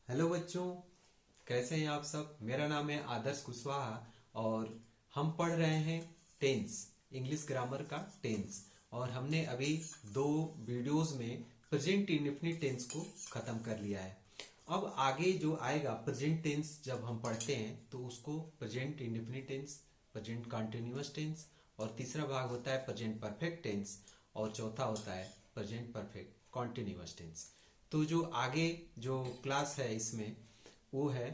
Hello बच्चों, कैसे हैं आप सब। मेरा नाम है आदर्श कुशवाहा और हम पढ़ रहे हैं टेंस, इंग्लिश ग्रामर का टेंस। और हमने अभी दो वीडियोस में प्रेजेंट इंडेफिनिट टेंस को खत्म कर लिया है। अब आगे जो आएगा प्रेजेंट टेंस, जब हम पढ़ते हैं तो उसको present indefinite tense, present continuous tense, और तीसरा भाग होता है प्रेजेंट परफेक्ट टेंस, और चौथा होता है प्रेजेंट परफेक्ट कॉन्टिन्यूअस टेंस। तो जो आगे जो क्लास है इसमें वो है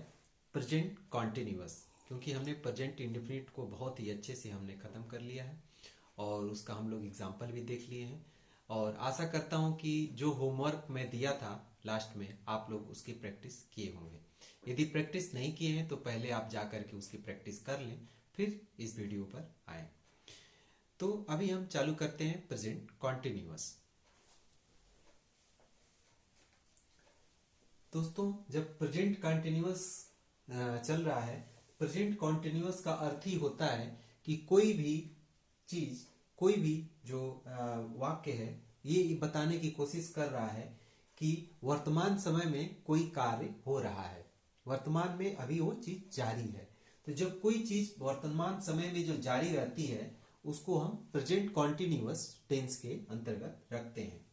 प्रेजेंट कॉन्टिन्यूअस, क्योंकि हमने प्रेजेंट इंडेफिनिट को बहुत ही अच्छे से हमने ख़त्म कर लिया है और उसका हम लोग एग्जाम्पल भी देख लिए हैं। और आशा करता हूँ कि जो होमवर्क मैं दिया था लास्ट में आप लोग उसकी प्रैक्टिस किए होंगे। यदि प्रैक्टिस नहीं किए हैं तो पहले आप जा कर के उसकी प्रैक्टिस कर लें, फिर इस वीडियो पर आए। तो अभी हम चालू करते हैं प्रेजेंट कॉन्टिन्यूअस। दोस्तों, जब प्रेजेंट कॉन्टिन्यूअस चल रहा है, प्रेजेंट कॉन्टिन्यूअस का अर्थ ही होता है कि कोई भी चीज, कोई भी जो वाक्य है ये बताने की कोशिश कर रहा है कि वर्तमान समय में कोई कार्य हो रहा है, वर्तमान में अभी वो चीज जारी है। तो जब कोई चीज वर्तमान समय में जो जारी रहती है उसको हम प्रेजेंट कॉन्टिन्यूअस टेंस के अंतर्गत रखते हैं।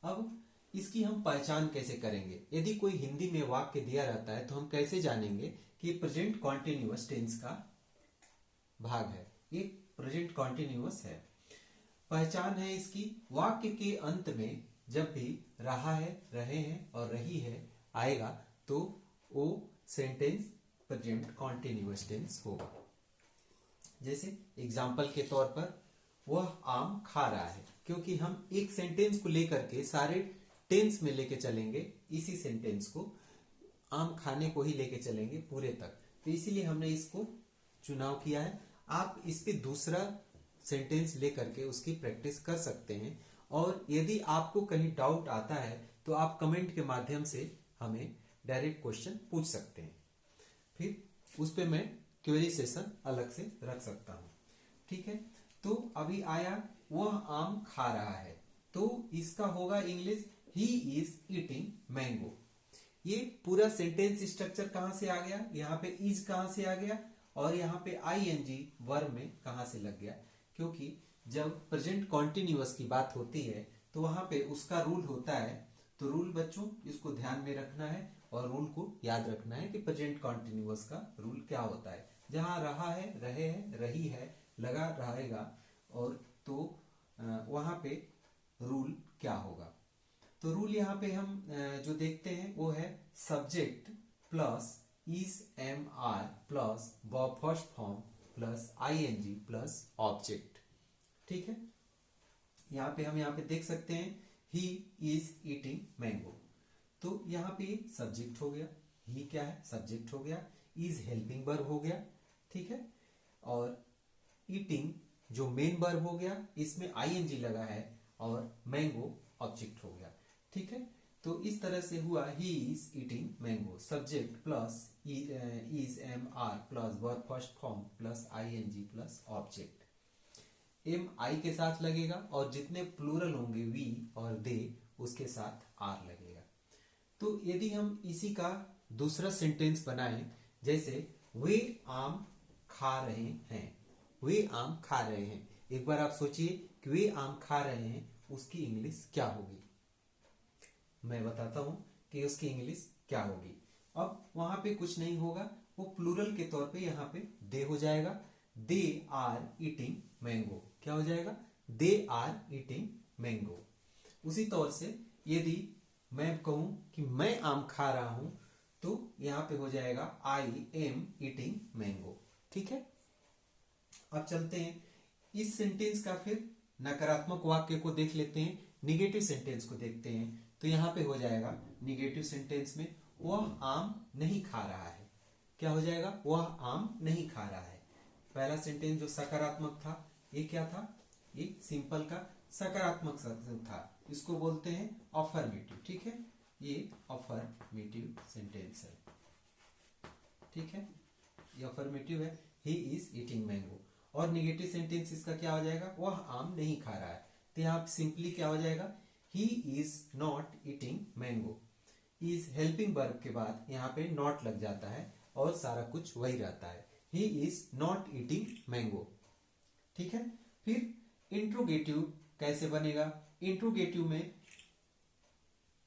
अब इसकी हम पहचान कैसे करेंगे? यदि कोई हिंदी में वाक्य दिया रहता है तो हम कैसे जानेंगे कि प्रेजेंट कॉन्टिन्यूअस टेंस का भाग है, ये प्रेजेंट कॉन्टिन्यूअस है। पहचान है इसकी, वाक्य के अंत में जब भी रहा है, रहे हैं और रही है आएगा तो वो सेंटेंस प्रेजेंट कॉन्टिन्यूअस टेंस होगा। जैसे एग्जाम्पल के तौर पर वह आम खा रहा है, क्योंकि हम एक सेंटेंस को लेकर के सारे टेंस में लेके चलेंगे, इसी सेंटेंस को आम खाने को ही लेके चलेंगे पूरे तक, तो इसीलिए हमने इसको चुनाव किया है। आप इस पे दूसरा सेंटेंस लेकर के उसकी प्रैक्टिस कर सकते हैं। और यदि आपको कहीं डाउट आता है तो आप कमेंट के माध्यम से हमें डायरेक्ट क्वेश्चन पूछ सकते हैं, फिर उस पे मैं क्वेरी सेशन अलग से रख सकता हूं। ठीक है, तो अभी आया वह आम खा रहा है, तो इसका होगा English he is eating mango. ये पूरा सेंटेंस स्ट्रक्चर कहां से आ गया? यहाँ पे इज कहां से आ गया और यहाँ पे आईएनजी वर्ब में कहां से लग गया? क्योंकि जब प्रेजेंट कॉन्टिन्यूअस की बात होती है तो वहां पे उसका रूल होता है। तो रूल बच्चों इसको ध्यान में रखना है और रूल को याद रखना है कि प्रेजेंट कॉन्टिन्यूअस का रूल क्या होता है। जहां रहा है, रहे हैं, रही है, लगा रहेगा, और तो वहां पे रूल क्या होगा? तो रूल यहाँ पे हम जो देखते हैं वो है subject plus is am are plus verb first form plus ING plus object. ठीक है, यहाँ पे देख सकते हैं ही इज ईटिंग मैंगो, तो यहाँ पे सब्जेक्ट हो गया, ही क्या है? सब्जेक्ट हो गया, इज हेल्पिंग वर्ब हो गया, ठीक है, और ईटिंग जो मेन वर्ब हो गया, इसमें आईएनजी लगा है, और मैंगो ऑब्जेक्ट हो गया। ठीक है, तो इस तरह से हुआ he is eating mango, subject plus is am are plus verb first form plus ING plus object. Am I के साथ लगेगा और जितने प्लूरल होंगे वी और दे उसके साथ आर लगेगा। तो यदि हम इसी का दूसरा सेंटेंस बनाएं, जैसे वे आम खा रहे हैं, वे आम खा रहे हैं, एक बार आप सोचिए कि वे आम खा रहे हैं, उसकी इंग्लिश क्या होगी? मैं बताता हूं कि उसकी इंग्लिश क्या होगी। अब वहां पे कुछ नहीं होगा, वो प्लूरल के तौर पे यहाँ पे दे हो जाएगा। दे आर ईटिंग मैंगो, क्या हो जाएगा? They are eating mango. उसी तौर से यदि मैं कहूं कि मैं आम खा रहा हूं तो यहां पे हो जाएगा आई एम ईटिंग मैंगो। ठीक है, अब चलते हैं इस सेंटेंस का, फिर नकारात्मक वाक्य को देख लेते हैं, निगेटिव सेंटेंस को देखते हैं। तो यहां पे हो जाएगा निगेटिव सेंटेंस में वह आम नहीं खा रहा है, क्या हो जाएगा? वह आम नहीं खा रहा है। पहला सेंटेंस जो सकारात्मक था ये क्या था? ये सिंपल का सकारात्मक शब्द था, इसको बोलते हैं अफर्मेटिव। ठीक है, ये अफर्मेटिव सेंटेंस है। ठीक है, ये अफर्मेटिव है, ही इज ईटिंग मैंगो। और निगेटिव सेंटेंस इसका क्या हो जाएगा? वह आम नहीं खा रहा है। तो यहाँ सिंपली क्या हो जाएगा? He is not eating mango. Is helping verb के बाद यहाँ पे नॉट लग जाता है और सारा कुछ वही रहता है। He is not eating mango. ठीक है। फिर इंट्रोगेटिव कैसे बनेगा? इंट्रोगेटिव में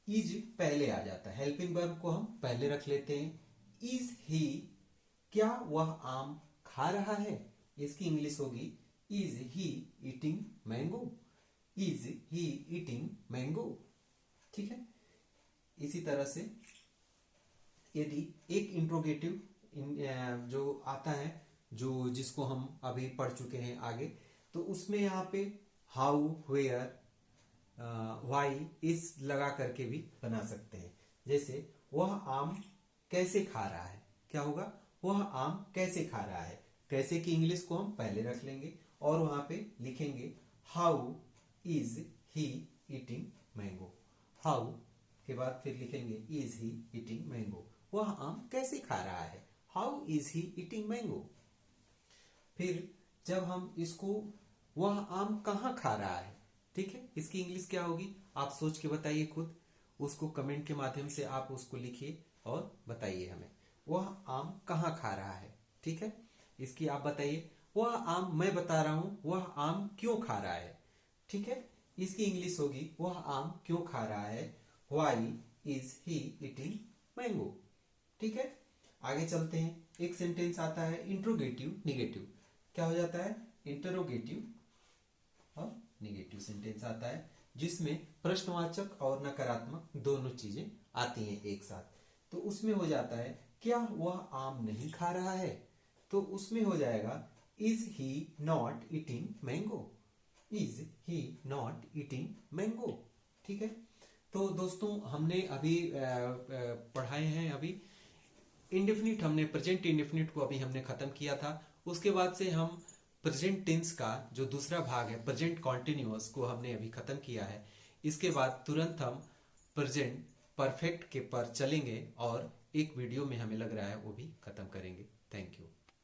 इज पहले आ जाता है, हेल्पिंग वर्ब को हम पहले रख लेते हैं। इज ही, क्या वह आम खा रहा है? इसकी इंग्लिश होगी is he eating mango. Is he eating mango. ठीक है। इसी तरह से यदि एक इंट्रोगेटिव जो आता है, जो जिसको हम अभी पढ़ चुके हैं आगे, तो उसमें यहाँ पे हाउ, वेयर, व्हाई, इस लगा करके भी बना सकते हैं। जैसे वह आम कैसे खा रहा है, क्या होगा? वह आम कैसे खा रहा है। कैसे की इंग्लिश को हम पहले रख लेंगे और वहां पे लिखेंगे how is he eating mango. How के बाद फिर लिखेंगे इज ही ईटिंग मैंगो। वह आम कैसे खा रहा है, how is he eating mango. फिर जब हम इसको वह आम कहाँ खा रहा है, ठीक है, इसकी इंग्लिश क्या होगी? आप सोच के बताइए खुद, उसको कमेंट के माध्यम से आप उसको लिखिए और बताइए हमें वह आम कहाँ खा रहा है। ठीक है। इसकी आप बताइए। वह आम, मैं बता रहा हूं, वह आम क्यों खा रहा है। ठीक है। इसकी इंग्लिश होगी वह आम क्यों खा रहा है, why is he eating mango. ठीक है। आगे चलते हैं। एक सेंटेंस आता है इंट्रोगेटिव निगेटिव। क्या हो जाता है? इंटरोगेटिव और निगेटिव सेंटेंस आता है, जिसमें प्रश्नवाचक और नकारात्मक दोनों चीजें आती हैं एक साथ। तो उसमें हो जाता है क्या वह आम नहीं खा रहा है, तो उसमें हो जाएगा is he not eating mango. Is he not eating mango. ठीक है। तो दोस्तों हमने अभी पढ़ाए हैं, अभी इंडेफिनिट, हमने प्रेजेंट इंडेफिनिट को अभी हमने खत्म किया था। उसके बाद से हम प्रेजेंट टेंस का जो दूसरा भाग है प्रेजेंट कॉन्टिन्यूअस को हमने अभी खत्म किया है। इसके बाद तुरंत हम प्रेजेंट परफेक्ट के पर चलेंगे और एक वीडियो में हमें लग रहा है वो भी खत्म करेंगे। Thank you.